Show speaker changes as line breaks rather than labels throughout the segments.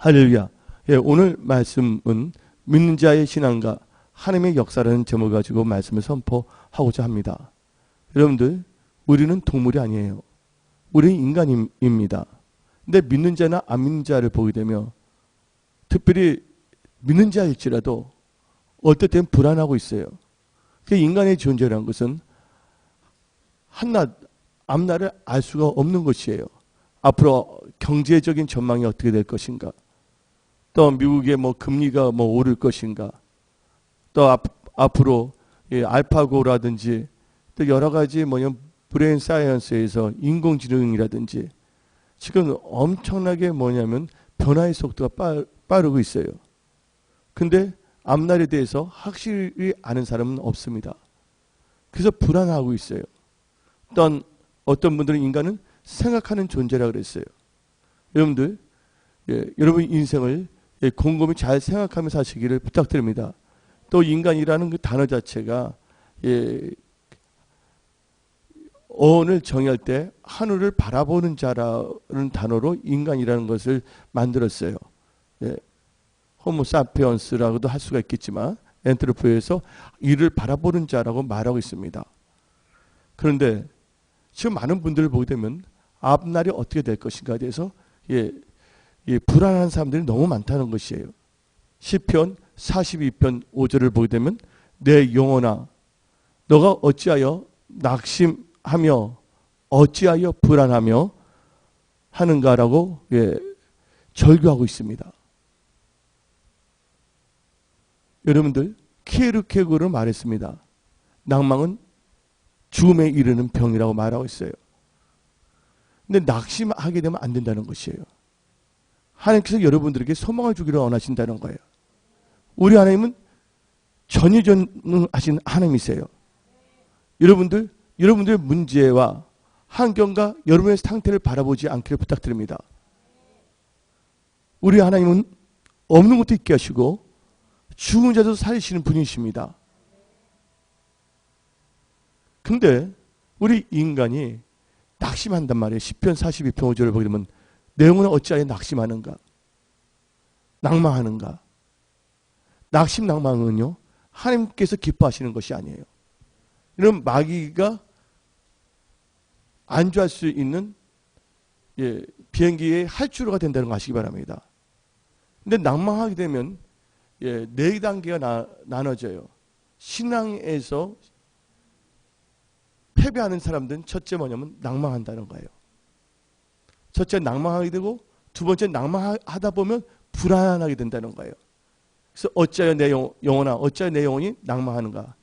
할렐루야. 예, 오늘 말씀은 믿는 자의 신앙과 하나님의 역사라는 제목을 가지고 말씀을 선포하고자 합니다. 여러분들, 우리는 동물이 아니에요. 우리는 인간입니다. 근데 믿는 자나 안 믿는 자를 보게 되면 특별히 믿는 자일지라도 어떨 땐 불안하고 있어요. 그 인간의 존재라는 것은 한낱 앞날을 알 수가 없는 것이에요. 앞으로 경제적인 전망이 어떻게 될 것인가, 또 미국의 금리가 오를 것인가, 또 앞으로 알파고라든지 또 여러 가지 브레인 사이언스에서 인공지능이라든지 지금 엄청나게 변화의 속도가 빠르고 있어요. 근데 앞날에 대해서 확실히 아는 사람은 없습니다. 그래서 불안하고 있어요. 또 어떤 분들은 인간은 생각하는 존재라 그랬어요. 여러분들, 여러분 인생을 곰곰이 잘 생각하면서 사시기를 부탁드립니다. 또 인간이라는 그 단어 자체가 어원을 정의할 때 하늘을 바라보는 자라는 단어로 인간이라는 것을 만들었어요. 호모사피언스라고도 할 수가 있겠지만 엔트로포에서 이를 바라보는 자라고 말하고 있습니다. 그런데 지금 많은 분들을 보게 되면 앞날이 어떻게 될 것인가에 대해서 불안한 사람들이 너무 많다는 것이에요. 시편 42편 5절을 보게 되면 내 영혼아 너가 어찌하여 낙심하며 어찌하여 불안하며 하는가라고 절규하고 있습니다. 여러분들, 키에르케고르 말했습니다. 낭망은 죽음에 이르는 병이라고 말하고 있어요. 근데 낙심하게 되면 안 된다는 것이에요. 하나님께서 여러분들에게 소망을 주기를 원하신다는 거예요. 우리 하나님은 전지전능하신 하나님이세요. 여러분들의 문제와 환경과 여러분의 상태를 바라보지 않기를 부탁드립니다. 우리 하나님은 없는 것도 있게 하시고 죽은 자도 살리시는 분이십니다. 근데 우리 인간이 낙심한단 말이에요. 시편 42편 5절을 보게 되면 내 영혼은 어찌하여 낙심하는가, 낭망하는가. 낙심 낭망은요, 하나님께서 기뻐하시는 것이 아니에요. 이런 마귀가 안주할 수 있는 비행기의 할주로가 된다는 거 아시기 바랍니다. 근데 낭망하게 되면 네 단계가 나눠져요. 신앙에서 패배하는 사람들은 첫째 뭐냐면 낭망한다는 거예요. 첫째 낭망하게 되고 두 번째 낭망하다 보면 불안하게 된다는 거예요. 그래서 어찌하여 내 영혼아 어찌하여 내 영혼이 낭망하는가,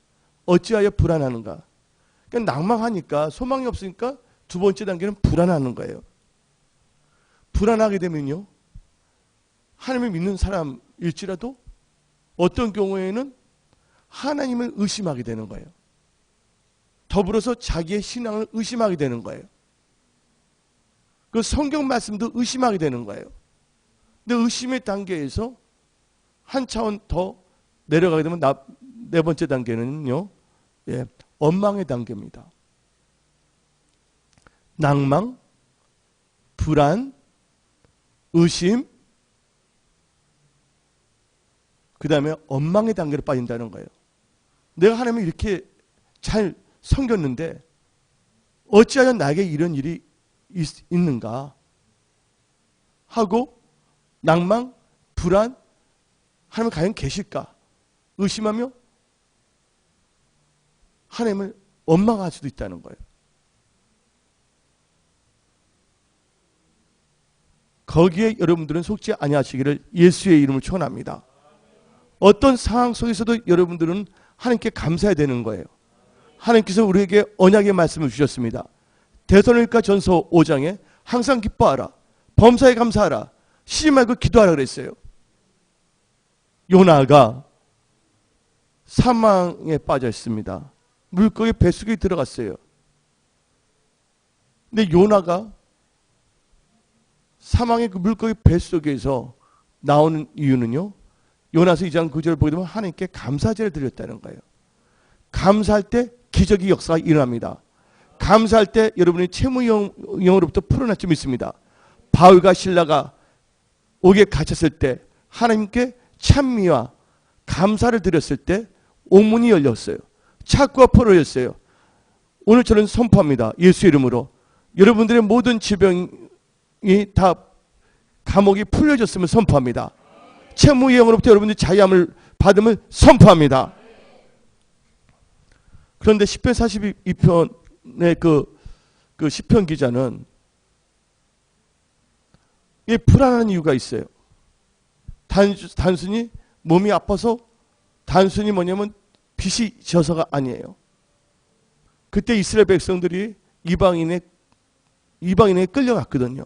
어찌하여 불안하는가. 그러니까 낭망하니까 소망이 없으니까 두 번째 단계는 불안하는 거예요. 불안하게 되면요, 하나님을 믿는 사람일지라도 어떤 경우에는 하나님을 의심하게 되는 거예요. 더불어서 자기의 신앙을 의심하게 되는 거예요. 그 성경 말씀도 의심하게 되는 거예요. 근데 의심의 단계에서 한 차원 더 내려가게 되면 네 번째 단계는요, 원망의 단계입니다. 낭망, 불안, 의심, 그 다음에 원망의 단계로 빠진다는 거예요. 내가 하나님을 이렇게 잘 섬겼는데 어찌하여 나에게 이런 일이 있는가 하고 낭망, 불안, 하나님 과연 계실까 의심하며 하나님을 원망할 수도 있다는 거예요. 거기에 여러분들은 속지 아니하시기를 예수의 이름을 축원합니다. 어떤 상황 속에서도 여러분들은 하나님께 감사해야 되는 거예요. 하나님께서 우리에게 언약의 말씀을 주셨습니다. 데살로니가 전서 5장에 항상 기뻐하라, 범사에 감사하라, 쉬지 말고 기도하라 그랬어요. 요나가 사망에 빠져 있습니다. 물고기 뱃속에 들어갔어요. 근데 요나가 사망의 그 물고기 뱃속에서 나오는 이유는요, 요나서 2장 9절을 보게 되면 하나님께 감사제를 드렸다는 거예요. 감사할 때 기적의 역사가 일어납니다. 감사할 때 여러분이 채무형으로부터 풀어날 줄 믿습니다. 바울과 실라가 옥에 갇혔을 때 하나님께 찬미와 감사를 드렸을 때 옥문이 열렸어요. 창고가 풀어졌어요. 오늘 저는 선포합니다. 예수 이름으로 여러분들의 모든 질병이 다 감옥이 풀려졌음을 선포합니다. 채무의 영으로부터 여러분들이 자유함을 받음을 선포합니다. 그런데 시편 42편의 그 시편 기자는 이 불안한 이유가 있어요. 단순히 몸이 아파서 단순히 뭐냐면 빚이 져서가 아니에요. 그때 이스라엘 백성들이 이방인에 끌려갔거든요.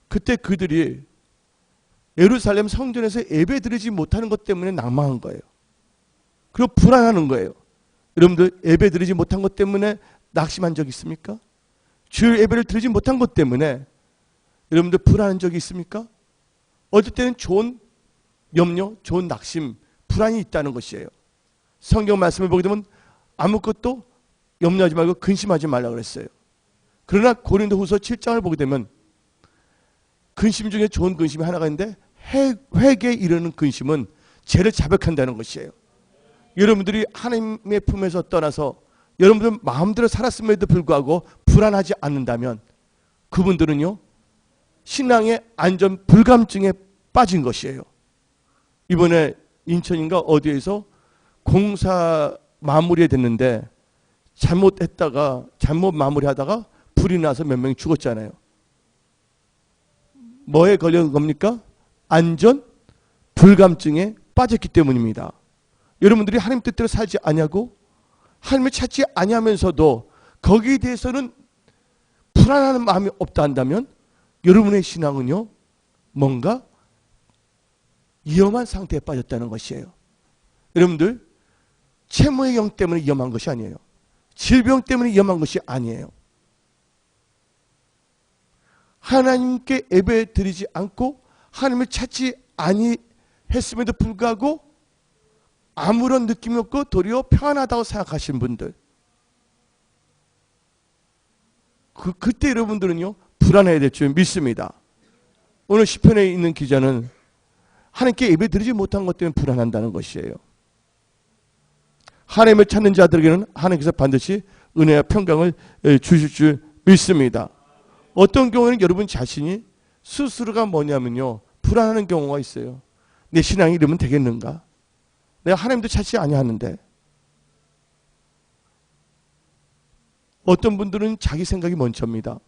그때 그들이 예루살렘 성전에서 예배 드리지 못하는 것 때문에 낭망한 거예요. 그리고 불안하는 거예요. 여러분들 예배 드리지 못한 것 때문에 낙심한 적 있습니까? 주일 예배를 드리지 못한 것 때문에 여러분들 불안한 적이 있습니까? 어떨 때는 좋은 염려, 좋은 낙심, 불안이 있다는 것이에요. 성경 말씀을 보게 되면 아무것도 염려하지 말고 근심하지 말라고 그랬어요. 그러나 고린도후서 7장을 보게 되면 근심 중에 좋은 근심이 하나가 있는데 회개에 이르는 근심은 죄를 자백한다는 것이에요. 여러분들이 하나님의 품에서 떠나서 여러분들 마음대로 살았음에도 불구하고 불안하지 않는다면 그분들은요 신앙의 안전 불감증에 빠진 것이에요. 이번에 인천인가 어디에서 공사 마무리에 됐는데 잘못 마무리하다가 불이 나서 몇 명이 죽었잖아요. 뭐에 걸린 겁니까? 안전 불감증에 빠졌기 때문입니다. 여러분들이 하나님 뜻대로 살지 아니하고 하나님을 찾지 아니하면서도 거기에 대해서는 불안하는 마음이 없다 한다면 여러분의 신앙은요 뭔가 위험한 상태에 빠졌다는 것이에요. 여러분들 채무의 영 때문에 위험한 것이 아니에요. 질병 때문에 위험한 것이 아니에요. 하나님께 예배 드리지 않고 하나님을 찾지 아니했음에도 불구하고 아무런 느낌이 없고 도리어 평안하다고 생각하시는 분들, 그때 여러분들은요 불안해야 될 줄 믿습니다. 오늘 시편에 있는 기자는 하나님께 예배 드리지 못한 것 때문에 불안한다는 것이에요. 하나님을 찾는 자들에게는 하나님께서 반드시 은혜와 평강을 주실 줄 믿습니다. 어떤 경우에는 여러분 자신이 스스로가 뭐냐면요 불안하는 경우가 있어요. 내 신앙이 이러면 되겠는가? 내가 하나님도 찾지 아니하는데. 어떤 분들은 자기 생각이 먼저입니다.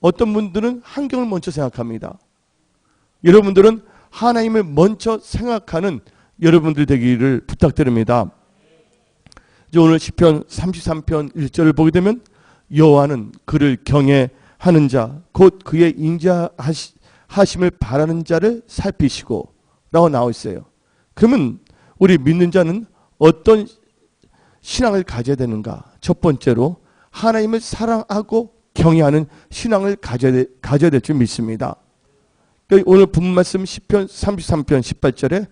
어떤 분들은 환경을 먼저 생각합니다. 여러분들은 하나님을 먼저 생각하는 여러분들 되기를 부탁드립니다. 이제 오늘 시편 33편 1절을 보게 되면 여호와는 그를 경외하는 자 곧 그의 인자하심을 바라는 자를 살피시고 라고 나와 있어요. 그러면 우리 믿는 자는 어떤 신앙을 가져야 되는가? 첫 번째로 하나님을 사랑하고 경외하는 신앙을 가져야 될 줄 믿습니다. 그러니까 오늘 본문 말씀 시편 33편 18절에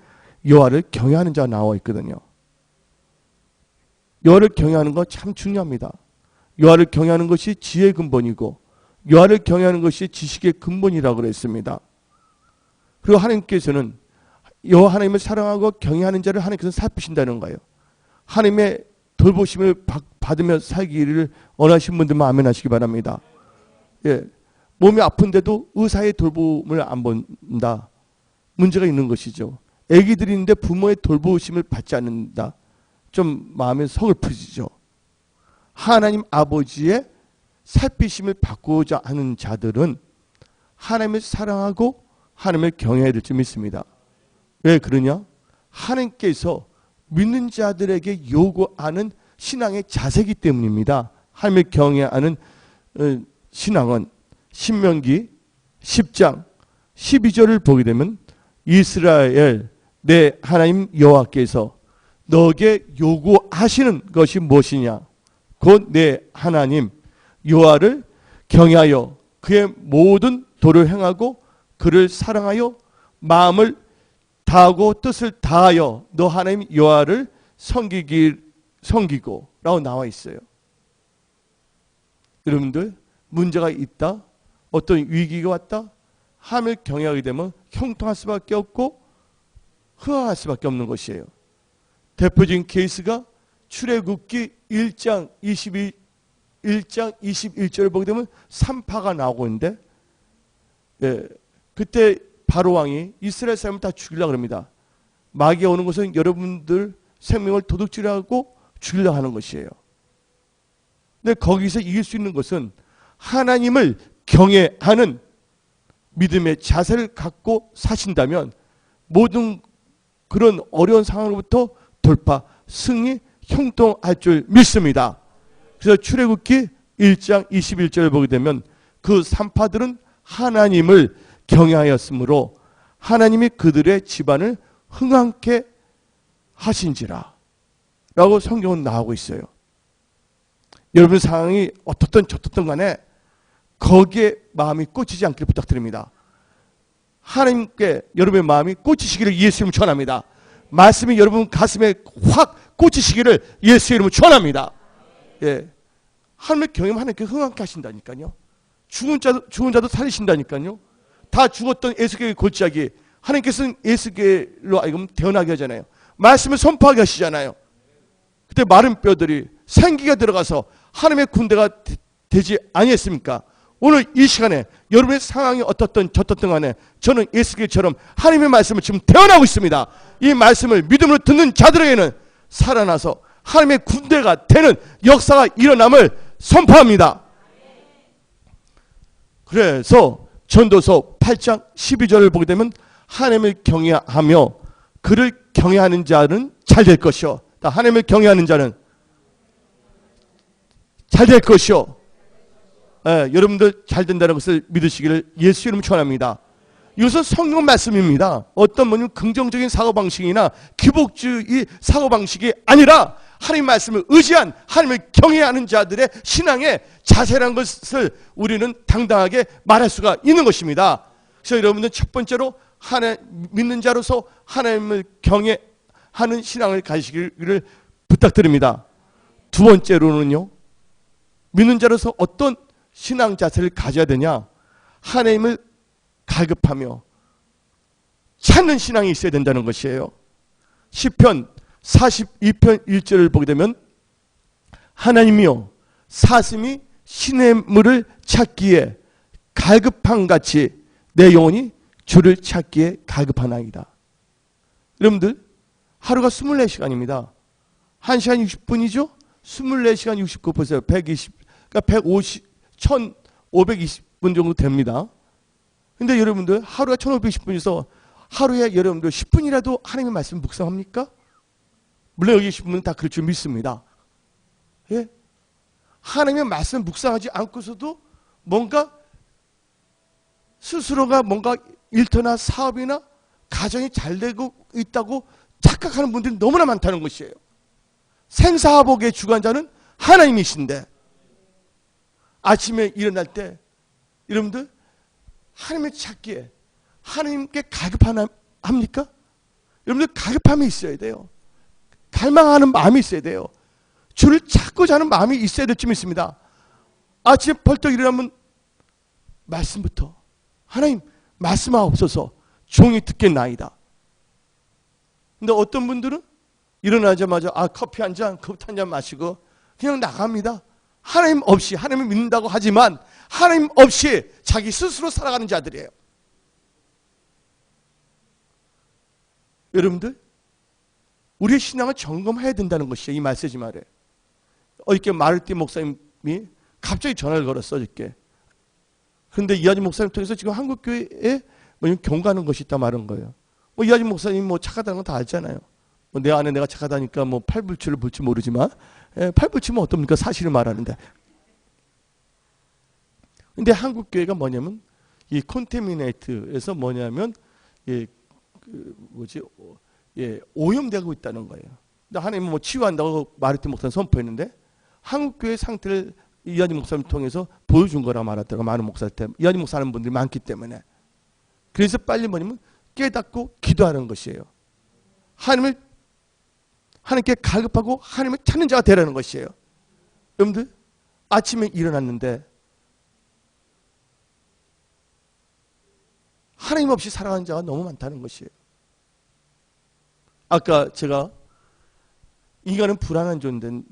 여호와를 경외하는 자가 나와 있거든요. 여호와를 경외하는 건 참 중요합니다. 여호와를 경외하는 것이 지혜의 근본이고 여호와를 경외하는 것이 지식의 근본이라고 그랬습니다. 그리고 하나님께서는 여호와 하나님을 사랑하고 경외하는 자를 하나님께서 살피신다는 거예요. 하나님의 돌보심을 받으며 살기를 원하시는 분들만 아멘 하시기 바랍니다. 예, 몸이 아픈데도 의사의 돌봄을 안 본다. 문제가 있는 것이죠. 아기들이 있는데 부모의 돌보심을 받지 않는다. 좀 마음에 서글프지죠. 하나님 아버지의 살피심을 받고자 하는 자들은 하나님을 사랑하고 하나님을 경외해야 될 줄 믿습니다. 왜 그러냐? 하나님께서 믿는 자들에게 요구하는 신앙의 자세이기 때문입니다. 하나님을 경외하는 신앙은 신명기 10장 12절을 보게 되면 이스라엘 내 하나님 여호와께서 너에게 요구하시는 것이 무엇이냐? 곧 내 하나님 여호와를 경외하여 그의 모든 도를 행하고 그를 사랑하여 마음을 다하고 뜻을 다하여 너 하나님 여호와를 섬기고 라고 나와 있어요. 여러분들 문제가 있다, 어떤 위기가 왔다, 하나님을 경외하게 되면 형통할 수밖에 없고 흥황할 수밖에 없는 것이에요. 대표적인 케이스가 출애굽기 1장 21절을 보게 되면 산파가 나오고 있는데, 그때 바로 왕이 이스라엘 사람을 다 죽이려고 합니다. 마귀가 오는 것은 여러분들 생명을 도둑질하고 죽이려고 하는 것이에요. 근데 거기서 이길 수 있는 것은 하나님을 경외하는 믿음의 자세를 갖고 사신다면 모든 그런 어려운 상황으로부터 돌파, 승리, 형통할 줄 믿습니다. 그래서 출애굽기 1장 21절을 보게 되면 그 산파들은 하나님을 경외하였으므로 하나님이 그들의 집안을 흥황케 하신지라 라고 성경은 나오고 있어요. 여러분 상황이 어떻든 저떻든 간에 거기에 마음이 꽂히지 않기를 부탁드립니다. 하나님께 여러분의 마음이 꽂히시기를 예수 이름으로 축원합니다. 말씀이 여러분 가슴에 확 꽂히시기를 예수 이름으로 축원합니다. 하나님의 경외하면 하나님께 흥황케 하신다니까요. 죽은 자도 살리신다니까요. 다 죽었던 에스겔의 골짜기 하나님께서는 에스겔로 하여금 태어나게 하잖아요. 말씀을 선포하게 하시잖아요. 그때 마른 뼈들이 생기가 들어가서 하나님의 군대가 되지 아니했습니까? 오늘 이 시간에 여러분의 상황이 어떻든 저떻든 간에 저는 에스겔처럼 하나님의 말씀을 지금 태어나고 있습니다. 이 말씀을 믿음으로 듣는 자들에게는 살아나서 하나님의 군대가 되는 역사가 일어남을 선포합니다. 그래서 전도서 8장 12절을 보게 되면 하나님을 경외하며 그를 경외하는 자는 잘 될 것이요. 하나님을 경외하는 자는 잘 될 것이요. 여러분들 잘 된다는 것을 믿으시기를 예수 이름으로 축원합니다. 이것은 성경 말씀입니다. 어떤 분은 긍정적인 사고방식이나 기복주의 사고방식이 아니라 하나님 말씀을 의지한 하나님을 경외하는 자들의 신앙의 자세라는 것을 우리는 당당하게 말할 수가 있는 것입니다. 그래서 여러분들 첫 번째로 믿는 자로서 하나님을 경외하는 신앙을 가지시기를 부탁드립니다. 두 번째로는요, 믿는 자로서 어떤 신앙 자세를 가져야 되냐? 하나님을 갈급하며 찾는 신앙이 있어야 된다는 것이에요. 시편 42편 1절을 보게 되면 하나님이여 사슴이 시냇물을 찾기에 갈급한 같이 내 영혼이 주를 찾기에 갈급하나이다. 여러분들 하루가 24시간입니다. 1시간 60분이죠? 24시간 69 보세요. 120, 그러니까 150, 1520분 정도 됩니다. 근데 여러분들 하루가 1520분에서 하루에 여러분들 10분이라도 하나님의 말씀 묵상합니까? 물론 여기 계신 분은 다 그럴 줄 믿습니다. 예? 하나님의 말씀 묵상하지 않고서도 뭔가 스스로가 뭔가 일터나 사업이나 가정이 잘 되고 있다고 착각하는 분들이 너무나 많다는 것이에요. 생사화복의 주관자는 하나님이신데 아침에 일어날 때 여러분들 하나님을 찾기에 하나님께 갈급합니까? 여러분들 갈급함이 있어야 돼요. 갈망하는 마음이 있어야 돼요. 주를 찾고자 하는 마음이 있어야 될 줄 믿습니다. 아침에 벌떡 일어나면 말씀부터 하나님 말씀하옵소서 종이 듣겠나이다. 근데 어떤 분들은 일어나자마자 커피 한 잔, 컵 한 잔 마시고 그냥 나갑니다. 하나님 없이 하나님을 믿는다고 하지만 하나님 없이 자기 스스로 살아가는 자들이에요. 여러분들 우리의 신앙을 점검해야 된다는 것이에요. 이 메시지 말에. 어저께 마르티 목사님이 갑자기 전화를 걸었어. 어저께. 그런데 이하진 목사님 통해서 지금 한국교회에 경고하는 것이 있다 말한 거예요. 이하진 목사님 착하다는 건 다 알잖아요. 내 안에 내가 착하다니까 팔불출을 볼지 모르지만 팔불치면 어떻습니까? 사실을 말하는데. 근데 한국교회가 뭐냐면 이 콘테미네이트에서 뭐냐면 오염되고 있다는 거예요. 근데 하나님은 치유한다고 마르틴 목사님 선포했는데 한국교회 상태를 이하진 목사님 통해서 보여준 거라 말하더라고요. 많은 목사한테. 이하진 목사 하는 분들이 많기 때문에. 그래서 빨리 뭐냐면 깨닫고 기도하는 것이에요. 하나님께 갈급하고 하나님을 찾는 자가 되라는 것이에요. 여러분들 아침에 일어났는데 하나님 없이 살아가는 자가 너무 많다는 것이에요. 아까 제가 인간은 불안한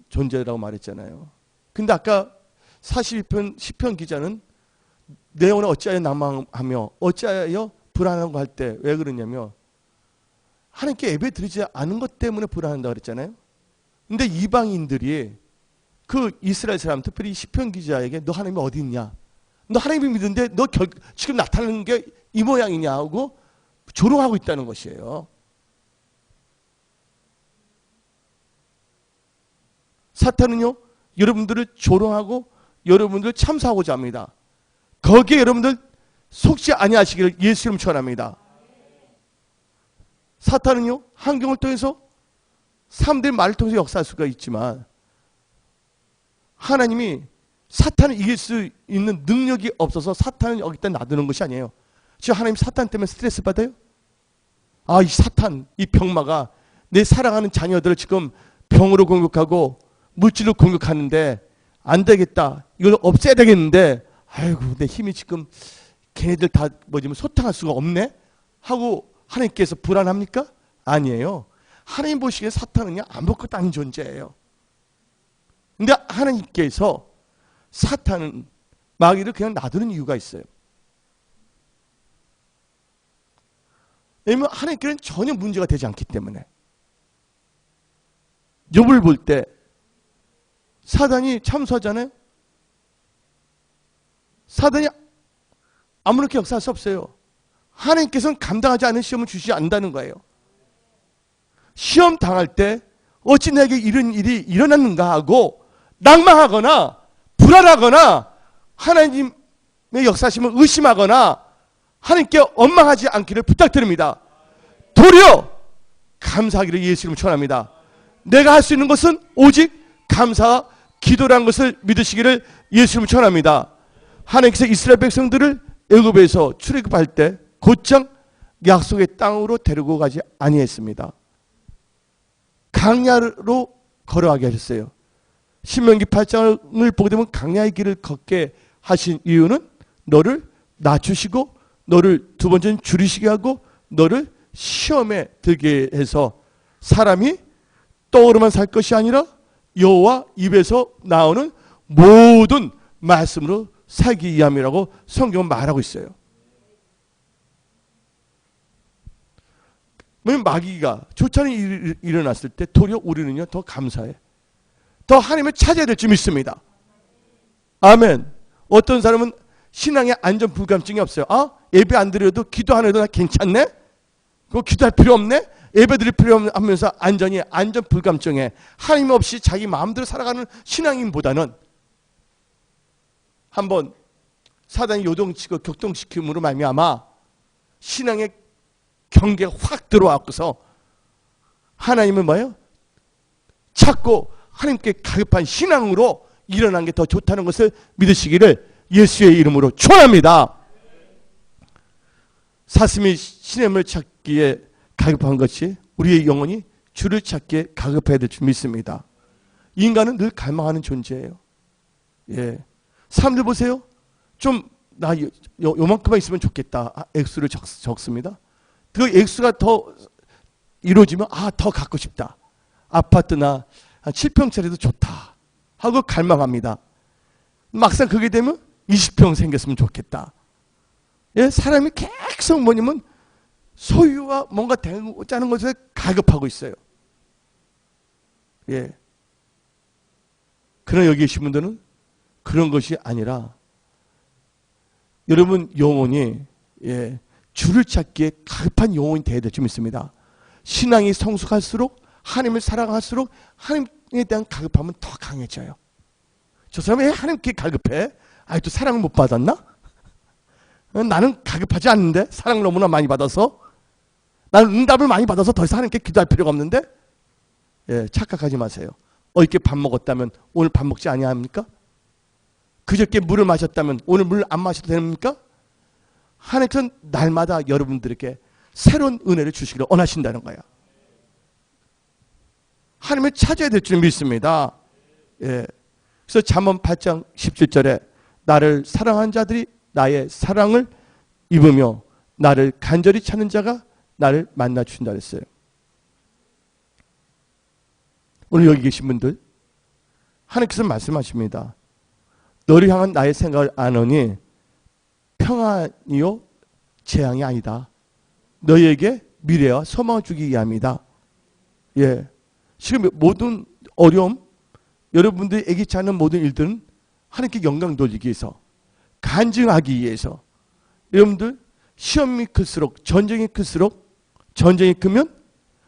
존재라고 말했잖아요. 근데 아까 42편 시편 기자는 내 영혼을 어찌하여 낭망하며 어찌하여 불안하고 할 때 왜 그러냐면 하나님께 예배 드리지 않은 것 때문에 불안한다고 그랬잖아요. 근데 이방인들이 그 이스라엘 사람, 특별히 시편 기자에게 너 하나님이 어디 있냐? 너 하나님을 믿는데 너 지금 나타나는 게 이 모양이냐 하고 조롱하고 있다는 것이에요. 사탄은요, 여러분들을 조롱하고 여러분들을 참사하고자 합니다. 거기에 여러분들 속지 아니하시기를 예수 이름 축원합니다. 사탄은요, 환경을 통해서 사람들의 말을 통해서 역사할 수가 있지만 하나님이 사탄을 이길 수 있는 능력이 없어서 사탄을 여기다 놔두는 것이 아니에요. 지금 하나님 사탄 때문에 스트레스 받아요? 아, 이 사탄, 이 병마가 내 사랑하는 자녀들을 지금 병으로 공격하고 물질로 공격하는데 안 되겠다. 이걸 없애야 되겠는데 아이고 내 힘이 지금 걔네들 다 소탕할 수가 없네? 하고 하나님께서 불안합니까? 아니에요. 하나님 보시기에 사탄은요 아무것도 아닌 존재예요. 근데 하나님께서 사탄은 마귀를 그냥 놔두는 이유가 있어요. 왜냐면 하나님께는 전혀 문제가 되지 않기 때문에. 욥을 볼 때 사단이 참수하잖아요. 사단이 아무렇게 역사할 수 없어요. 하나님께서는 감당하지 않은 시험을 주시지 않는다는 거예요. 시험 당할 때 어찌 내게 이런 일이 일어났는가 하고 낭망하거나 불안하거나 하나님의 역사심을 의심하거나 하나님께 원망하지 않기를 부탁드립니다. 도리어 감사하기를 예수 이름으로 축원합니다. 내가 할 수 있는 것은 오직 감사와 기도라는 것을 믿으시기를 예수 이름으로 축원합니다. 하나님께서 이스라엘 백성들을 애굽에서 출애굽할 때 곧장 약속의 땅으로 데리고 가지 아니했습니다. 강야로 걸어가게 하셨어요. 신명기 8장을 보게 되면 강야의 길을 걷게 하신 이유는 너를 낮추시고 너를 두 번째는 줄이시게 하고 너를 시험에 들게 해서 사람이 떡으로만 살 것이 아니라 여호와 입에서 나오는 모든 말씀으로 살기 위함이라고 성경은 말하고 있어요. 마귀가 좋지 일이 일어났을 때 도리어 우리는요 더 감사해. 더 하나님을 찾아야 될 줄 믿습니다. 아멘. 어떤 사람은 신앙에 안전 불감증이 없어요. 아, 예배 안 드려도 기도 안 해도 나 괜찮네? 그거 기도할 필요 없네? 예배 드릴 필요 없면서 안전 불감증에 하나님 없이 자기 마음대로 살아가는 신앙인보다는 한번 사단이 요동치고 격동시킴으로 말미암아 신앙의 경계가 확 들어와서 하나님은 뭐예요? 찾고 하나님께 가급한 신앙으로 일어난 게 더 좋다는 것을 믿으시기를 예수의 이름으로 축원합니다. 사슴이 시냇물 찾기에 가급한 것이 우리의 영혼이 주를 찾기에 가급해야 될 줄 믿습니다. 인간은 늘 갈망하는 존재예요. 예. 사람들 보세요. 좀 나 요만큼만 있으면 좋겠다. 액수를 적습니다. 그 액수가 더 이루어지면 더 갖고 싶다. 아파트나 7평짜리도 좋다 하고 갈망합니다. 막상 그게 되면 20평 생겼으면 좋겠다. 예, 사람이 계속 뭐냐면 소유와 뭔가 되고자 하는 것에 가급하고 있어요. 예. 그러나 여기 계신 분들은 그런 것이 아니라 여러분 영혼이 주를 찾기에 가급한 영혼이 되어야 될 줄 믿습니다. 신앙이 성숙할수록 하나님을 사랑할수록 하나님에 대한 가급함은 더 강해져요. 저 사람이 왜 하나님께 가급해? 아직도 사랑을 못 받았나? 나는 가급하지 않는데 사랑을 너무나 많이 받아서 나는 응답을 많이 받아서 더 이상 하나님께 기도할 필요가 없는데 착각하지 마세요. 어저께 밥 먹었다면 오늘 밥 먹지 아니합니까? 그저께 물을 마셨다면 오늘 물 안 마셔도 됩니까? 하나님은 날마다 여러분들에게 새로운 은혜를 주시기를 원하신다는 거야. 하나님을 찾아야 될 줄 믿습니다. 예. 그래서 잠언 8장 17절에 나를 사랑한 자들이 나의 사랑을 입으며 나를 간절히 찾는 자가 나를 만나 주신다 그랬어요. 오늘 여기 계신 분들 하나님께서 말씀하십니다. 너를 향한 나의 생각을 아노니 평안이요 재앙이 아니다. 너희에게 미래와 소망을 주기 위함이다. 예, 지금 모든 어려움, 여러분들이 애기치 않은 모든 일들은 하나님께 영광 돌리기 위해서, 간증하기 위해서. 여러분들 시험이 클수록, 전쟁이 클수록, 전쟁이 크면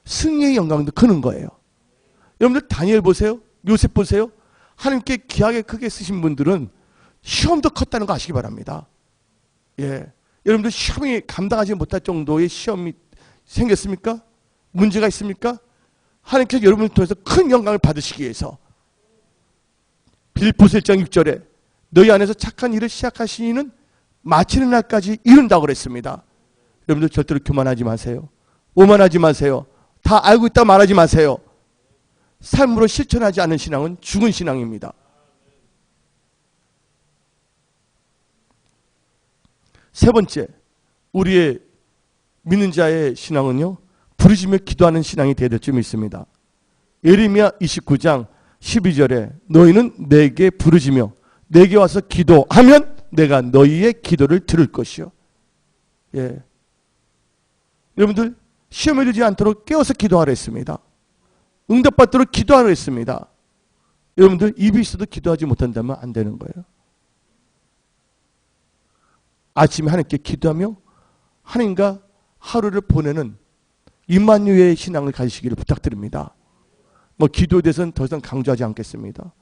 승리의 영광도 크는 거예요. 여러분들 다니엘 보세요. 요셉 보세요. 하나님께 귀하게 크게 쓰신 분들은 시험도 컸다는 거 아시기 바랍니다. 예, 여러분들 시험이 감당하지 못할 정도의 시험이 생겼습니까? 문제가 있습니까? 하나님께서 여러분을 통해서 큰 영광을 받으시기 위해서 빌립보서 1장 6절에 너희 안에서 착한 일을 시작하신 이는 마치는 날까지 이룬다고 그랬습니다. 여러분들 절대로 교만하지 마세요. 오만하지 마세요. 다 알고 있다 말하지 마세요. 삶으로 실천하지 않은 신앙은 죽은 신앙입니다. 세 번째, 우리의 믿는 자의 신앙은요, 부르짖며 기도하는 신앙이 되어야 될 점이 있습니다. 예레미야 29장 12절에 너희는 내게 부르짖며 내게 와서 기도하면 내가 너희의 기도를 들을 것이요. 예, 여러분들 시험에 들지 않도록 깨어서 기도하라 했습니다. 응답받도록 기도하라 했습니다. 여러분들 입이 있어도 기도하지 못한다면 안 되는 거예요. 아침에 하나님께 기도하며 하나님과 하루를 보내는 임마누엘의 신앙을 가지시기를 부탁드립니다. 뭐 기도에 대해서는 더 이상 강조하지 않겠습니다.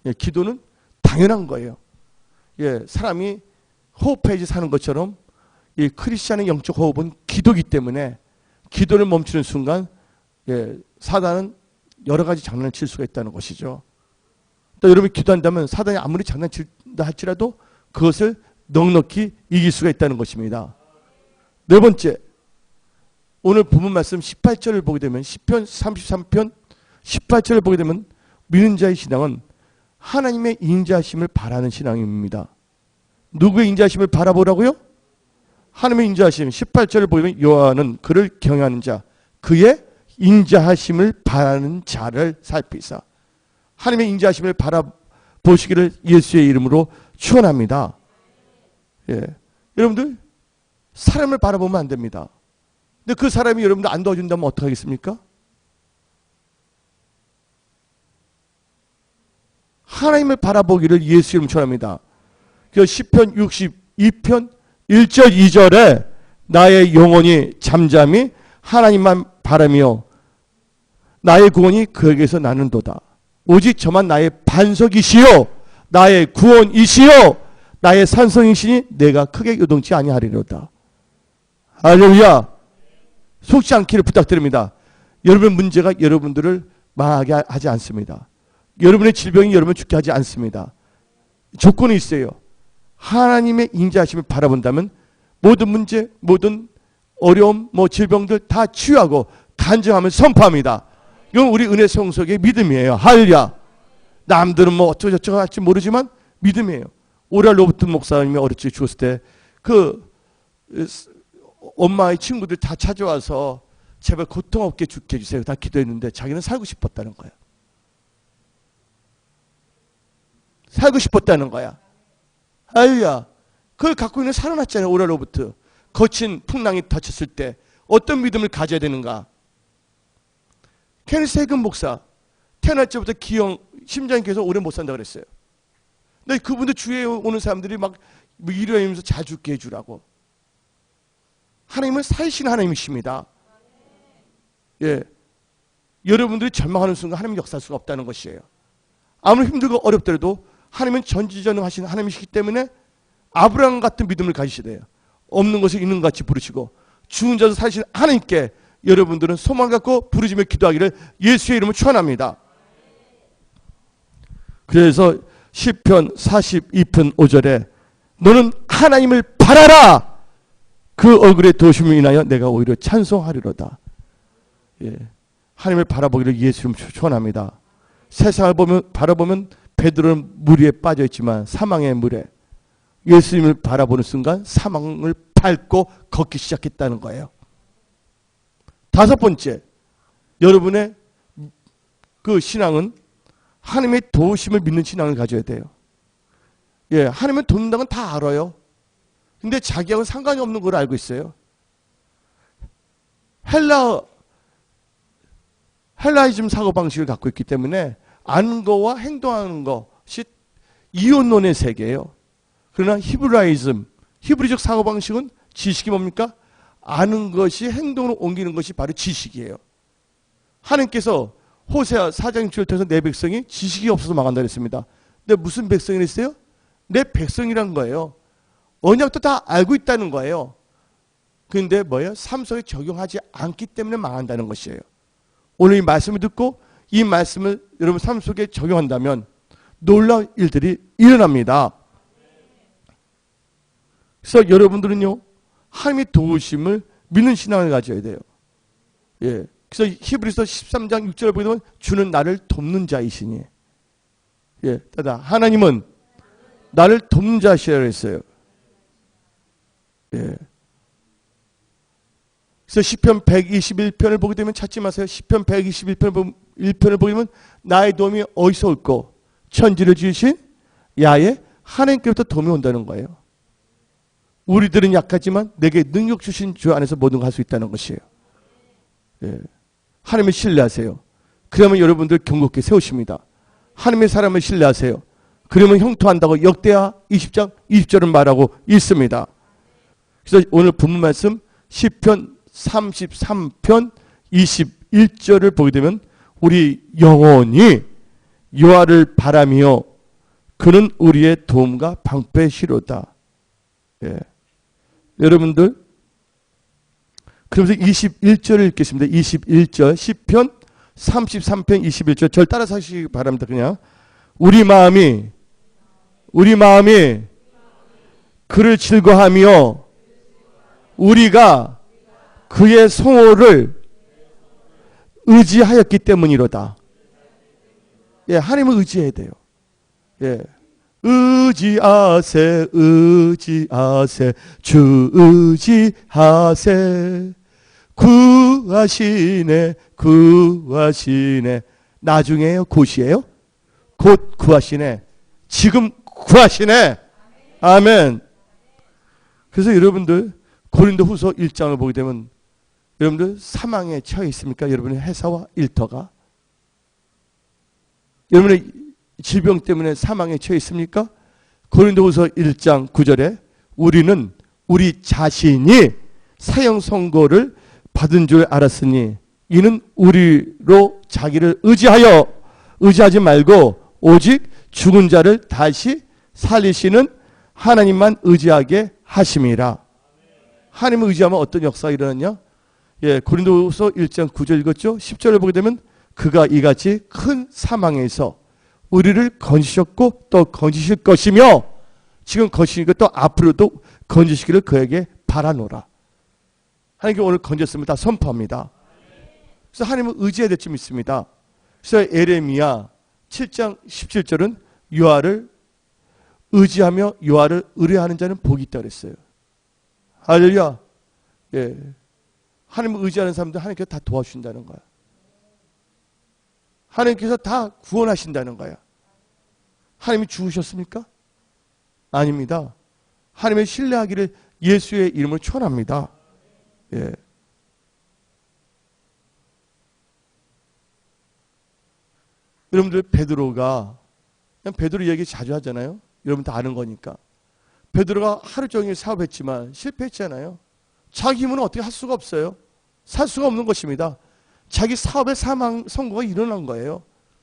예, 기도는 당연한 거예요. 예, 사람이 호흡해야지 사는 것처럼 이 크리스찬의 영적 호흡은 기도기 때문에 기도를 멈추는 순간 예, 사단은 여러 가지 장난을 칠 수가 있다는 것이죠. 또 여러분이 기도한다면 사단이 아무리 장난친다 할지라도 그것을 넉넉히 이길 수가 있다는 것입니다. 네 번째, 오늘 본문 말씀 18절을 보게 되면 시편 33편 18절을 보게 되면 믿는 자의 신앙은 하나님의 인자하심을 바라는 신앙입니다. 누구의 인자하심을 바라보라고요? 하나님의 인자하심. 18절을 보면 요한은 그를 경외하는 자, 그의 인자하심을 바라는 자를 살피사. 하나님의 인자하심을 바라보시기를 예수의 이름으로 축원합니다. 예, 여러분들 사람을 바라보면 안 됩니다. 근데 그 사람이 여러분들 안 도와준다면 어떡하겠습니까? 하나님을 바라보기를 예수 이름으로 축원합니다. 그 시편 62편 1절 2절에 나의 영혼이 잠잠히 하나님만 바라며 나의 구원이 그에게서 나는도다. 오직 저만 나의 반석이시요 나의 구원이시요 나의 산성이시니 내가 크게 요동치 아니하리로다. 할렐루야. 속지 않기를 부탁드립니다. 여러분의 문제가 여러분들을 망하게 하지 않습니다. 여러분의 질병이 여러분을 죽게 하지 않습니다. 조건이 있어요. 하나님의 인자하심을 바라본다면 모든 문제, 모든 어려움, 질병들 다 치유하고 간증하면 선포합니다. 이건 우리 은혜 성석의 믿음이에요. 할렐루야. 남들은 어쩌고저쩌고 할지 모르지만 믿음이에요. 오랄 로버트 목사님이 어릴 적 죽었을 때 엄마의 친구들 다 찾아와서 제발 고통 없게 죽게 해주세요. 다 기도했는데 자기는 살고 싶었다는 거야. 살고 싶었다는 거야. 할렐루야. 그걸 갖고 있는 살아났잖아요. 오랄 로버트. 거친 풍랑이 닥쳤을 때 어떤 믿음을 가져야 되는가. 케니스 해금 목사 태어날 때부터 심장이 계속 오래 못 산다고 그랬어요. 근데 그분들 주위에 오는 사람들이 막 위로하면서 잘 죽게 해주라고. 하나님은 살신 하나님이십니다. 예, 여러분들이 절망하는 순간 하나님 역사할 수가 없다는 것이에요. 아무리 힘들고 어렵더라도 하나님은 전지전능하신 하나님이시기 때문에 아브라함 같은 믿음을 가지셔야 돼요. 없는 것을 있는 것 같이 부르시고 죽은 자도 살신 하나님께 여러분들은 소망 갖고 부르짖며 기도하기를 예수의 이름으로 축원합니다. 그래서 시편 42편 5절에 너는 하나님을 바라라. 그 얼굴의 도심을 인하여 내가 오히려 찬송하리로다. 예, 하나님을 바라보기를 예수 이름으로 축원합니다. 세상을 바라보면 베드로는 물 위에 빠져 있지만 사망의 물에 예수님을 바라보는 순간 사망을 밟고 걷기 시작했다는 거예요. 다섯 번째, 여러분의 그 신앙은 하나님의 도우심을 믿는 신앙을 가져야 돼요. 예, 하나님은 돕는다는 건 다 알아요. 근데 자기하고는 상관이 없는 걸 알고 있어요. 헬라이즘 사고방식을 갖고 있기 때문에 아는 거와 행동하는 것이 이원론의 세계예요. 그러나 히브리적 사고방식은 지식이 뭡니까? 아는 것이 행동으로 옮기는 것이 바로 지식이에요. 하나님께서 호세아 4장 6절 통해서 내 백성이 지식이 없어서 망한다 그랬습니다. 근데 무슨 백성이 했어요? 내 백성이란 거예요. 언약도 다 알고 있다는 거예요. 그런데 뭐예요? 삶 속에 적용하지 않기 때문에 망한다는 것이에요. 오늘 이 말씀을 듣고 이 말씀을 여러분 삶 속에 적용한다면 놀라운 일들이 일어납니다. 그래서 여러분들은요, 하나님의 도우심을 믿는 신앙을 가져야 돼요. 예. 그래서 히브리서 13장 6절을 보게 되면 주는 나를 돕는 자이시니. 예. 따라 하나님은 나를 돕는 자시라고 했어요. 예. 그래서 시편 121편을 보게 되면 찾지 마세요. 시편 121편을 보게 되면 나의 도움이 어디서 올고 천지를 지으신 야의 하나님께로부터 도움이 온다는 거예요. 우리들은 약하지만 내게 능력 주신 주 안에서 모든 걸 할 수 있다는 것이에요. 예. 하나님을 신뢰하세요. 그러면 여러분들 경고케 세우십니다. 하나님의 사람을 신뢰하세요. 그러면 형통한다고 역대하 20장 20절은 말하고 있습니다. 그래서 오늘 본문 말씀 시편 33편 21절을 보게 되면 우리 영혼이 여호와를 바라며 그는 우리의 도움과 방패시로다. 예. 여러분들 그러면서 21절을 읽겠습니다. 21절 시편 33편 21절 절 따라서 하시기 바랍니다. 그냥 우리 마음이 그를 즐거하며 우리가 그의 성호를 의지하였기 때문이로다. 예, 하나님을 의지해야 돼요. 예. 의지하세 주 의지하세 구하시네 나중에요 곧이에요? 곧 구하시네 지금 구하시네 아멘. 그래서 여러분들 고린도후서 1장을 보게 되면 여러분들 사망에 처해 있습니까? 여러분의 회사와 일터가 여러분의 질병 때문에 사망에 처해 있습니까? 고린도후서 1장 9절에 우리는 우리 자신이 사형 선고를 받은 줄 알았으니 이는 우리로 자기를 의지하지 말고 오직 죽은 자를 다시 살리시는 하나님만 의지하게 하심이라. 하나님을 의지하면 어떤 역사가 일어났냐? 예, 고린도후서 1장 9절 읽었죠? 10절을 보게 되면 그가 이같이 큰 사망에서 우리를 건지셨고 또 건지실 것이며 지금 건지시니까 또 앞으로도 건지시기를 그에게 바라노라. 하나님께 오늘 건졌으면 다 선포합니다. 그래서 하나님을 의지해야 될 줄 믿습니다. 그래서 에레미야 7장 17절은 여호와를 의지하며 여호와를 의뢰하는 자는 복이 있다 그랬어요. 할렐루야. 예. 하나님을 의지하는 사람들 하나님께서 다 도와주신다는 거야. 하나님께서 다 구원하신다는 거야. 하나님이 죽으셨습니까? 아닙니다. 하나님의 신뢰하기를 예수의 이름으로 축원합니다. 예. 여러분들 베드로가 그냥 베드로 얘기 자주 하잖아요. 여러분 다 아는 거니까. 베드로가 하루 종일 사업했지만 실패했잖아요. 자기 힘은 어떻게 할 수가 없어요. 살 수가 없는 것입니다. 자기 사업의 사망 선고가 일어난 거예요.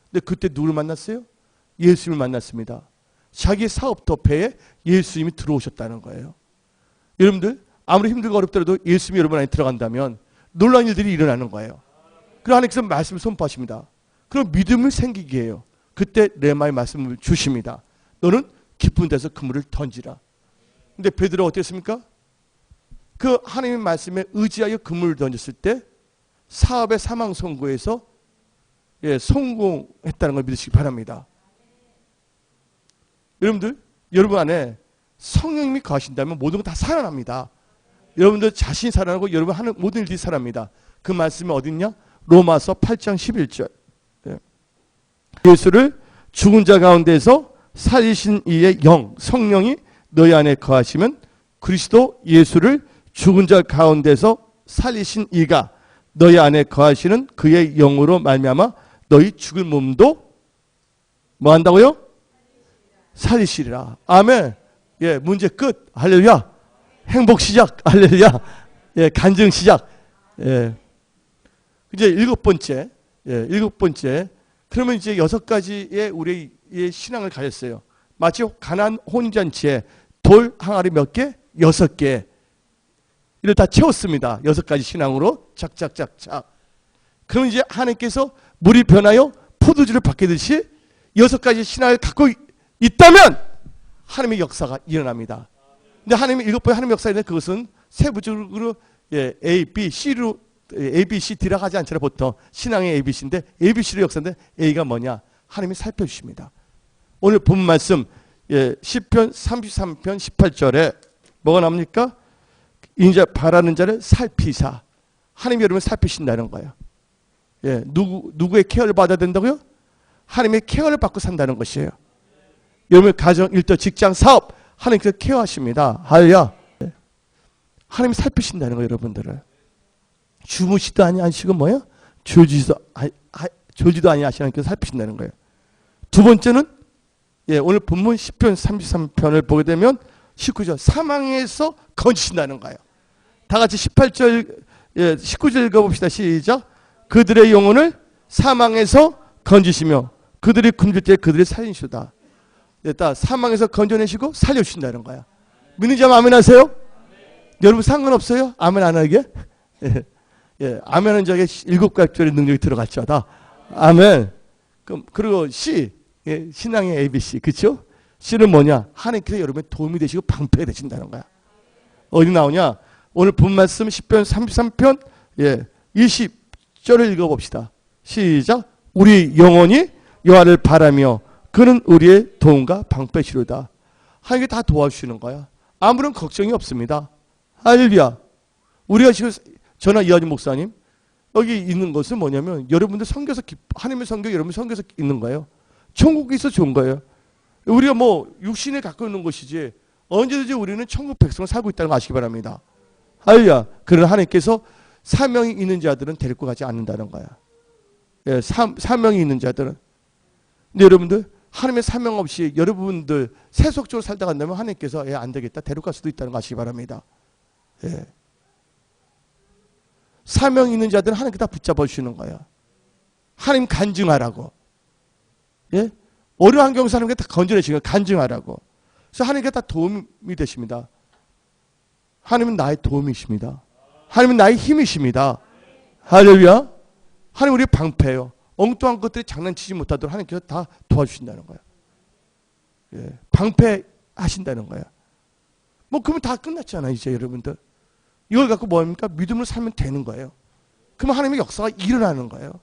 근데 그때 누구를 만났어요? 예수님을 만났습니다. 자기 사업터 배에 예수님이 들어오셨다는 거예요. 여러분들 아무리 힘들고 어렵더라도 예수님이 여러분 안에 들어간다면 놀라운 일들이 일어나는 거예요. 그리고 하나님께서 말씀을 선포하십니다. 그럼 믿음을 생기게 해요. 그때 레마의 말씀을 주십니다. 너는 깊은 데서 그물을 던지라. 근데 베드로가 어땠습니까? 그 하나님의 말씀에 의지하여 그물을 던졌을 때 사업의 사망 선고에서 예, 성공했다는 걸 믿으시기 바랍니다. 여러분들, 여러분 안에 성령님이 거하신다면 모든 건 다 살아납니다. 여러분들 자신이 살아나고 여러분 하는 모든 일들이 살아납니다. 그 말씀이 어딨냐? 로마서 8장 11절. 예수를 죽은 자 가운데서 살리신 이의 영, 성령이 너희 안에 거하시면 그리스도 예수를 죽은 자 가운데서 살리신 이가 너희 안에 거하시는 그의 영으로 말미암아 너희 죽을 몸도 뭐 한다고요? 살리시리라. 아멘. 예, 문제 끝. 할렐루야. 행복 시작. 할렐루야. 예, 간증 시작. 예. 이제 일곱 번째. 그러면 이제 6가지의 우리의 신앙을 가졌어요. 마치 가나안 혼인잔치에 돌 항아리 몇 개? 6개. 이를 다 채웠습니다. 6가지 신앙으로 착착착착. 그럼 이제 하나님께서 물이 변하여 포도주를 바뀌듯이 6가지 신앙을 갖고 있다면 하나님의 역사가 일어납니다. 근데 하나님의 7번의 하나님의 역사인데 그것은 세부적으로 A, B, C로 A, B, C, D라고 하지 않잖아요. 보통 신앙의 A, B, C인데 A, B, C의 역사인데 A가 뭐냐? 하나님이 살펴주십니다. 오늘 본 말씀 시편 33편 18절에 뭐가 나옵니까? 인자 바라는 자를 살피사. 하나님이 여러분을 살피신다는 거예요. 예, 누구의 케어를 받아야 된다고요? 하나님의 케어를 받고 산다는 것이에요. 여러분 가정, 일터, 직장, 사업 하나님께서 케어하십니다. 할렐루야. 예. 하나님이 살피신다는 거예요. 여러분들을. 주무시도 아니하시고 뭐예요? 조지도 아니하시고 하나님께서 살피신다는 거예요. 두 번째는 오늘 본문 시편 33편을 보게 되면 19절 사망에서 건지신다는 거예요. 다 같이 18절 19절 읽어봅시다. 시작. 그들의 영혼을 사망에서 건지시며 그들이 굶을 때 그들이 살리시다. 사망에서 건져내시고 살려주신다는 거야. 믿는 자만 아멘 하세요? 여러분 상관없어요? 아멘 안 하게? 아멘은 저게 7가지의 능력이 들어갔죠. 아멘. 그리고 C, 신앙의 ABC, 그렇죠? C는 뭐냐? 하나님께서 여러분의 도움이 되시고 방패가 되신다는 거야. 어디 나오냐? 오늘 본 말씀 10편 33편 20절을 읽어봅시다. 시작. 우리 영혼이 여호와를 바라며 그는 우리의 도움과 방패시로다. 하나님께 다 도와주시는 거야. 아무런 걱정이 없습니다. 할렐루야. 우리가 지금 저나 이하진 목사님 여기 있는 것은 뭐냐면 여러분들 섬겨서 하나님의 섬겨 여러분 섬겨서 있는 거예요. 천국에 있어 좋은 거예요. 우리가 뭐 육신에 갖고 있는 것이지 언제든지 우리는 천국 백성을 살고 있다는 거 아시기 바랍니다. 할렐루야. 그러나 하나님께서 사명이 있는 자들은 데리고 가지 않는다는 거야. 사명이 있는 자들은. 근데 여러분들 하나님의 사명 없이 여러분들 세속적으로 살다 간다면 하나님께서 안 되겠다 데려갈 수도 있다는 거 아시기 바랍니다. 사명 있는 자들은 하나님께 다 붙잡아 주시는 거야. 하나님 간증하라고. 어려운 환경 사람에게 다 건져내시고 간증하라고. 그래서 하나님께 다 도움이 되십니다. 하나님은 나의 도움이십니다. 하나님은 나의 힘이십니다. 할렐루야. 하나님 우리의 방패예요. 엉뚱한 것들이 장난치지 못하도록 하나님께서 다 도와주신다는 거야. 방패하신다는 거야. 뭐 그러면 다 끝났잖아 이제 여러분들. 이걸 갖고 뭐합니까? 믿음으로 살면 되는 거예요. 그러면 하나님의 역사가 일어나는 거예요.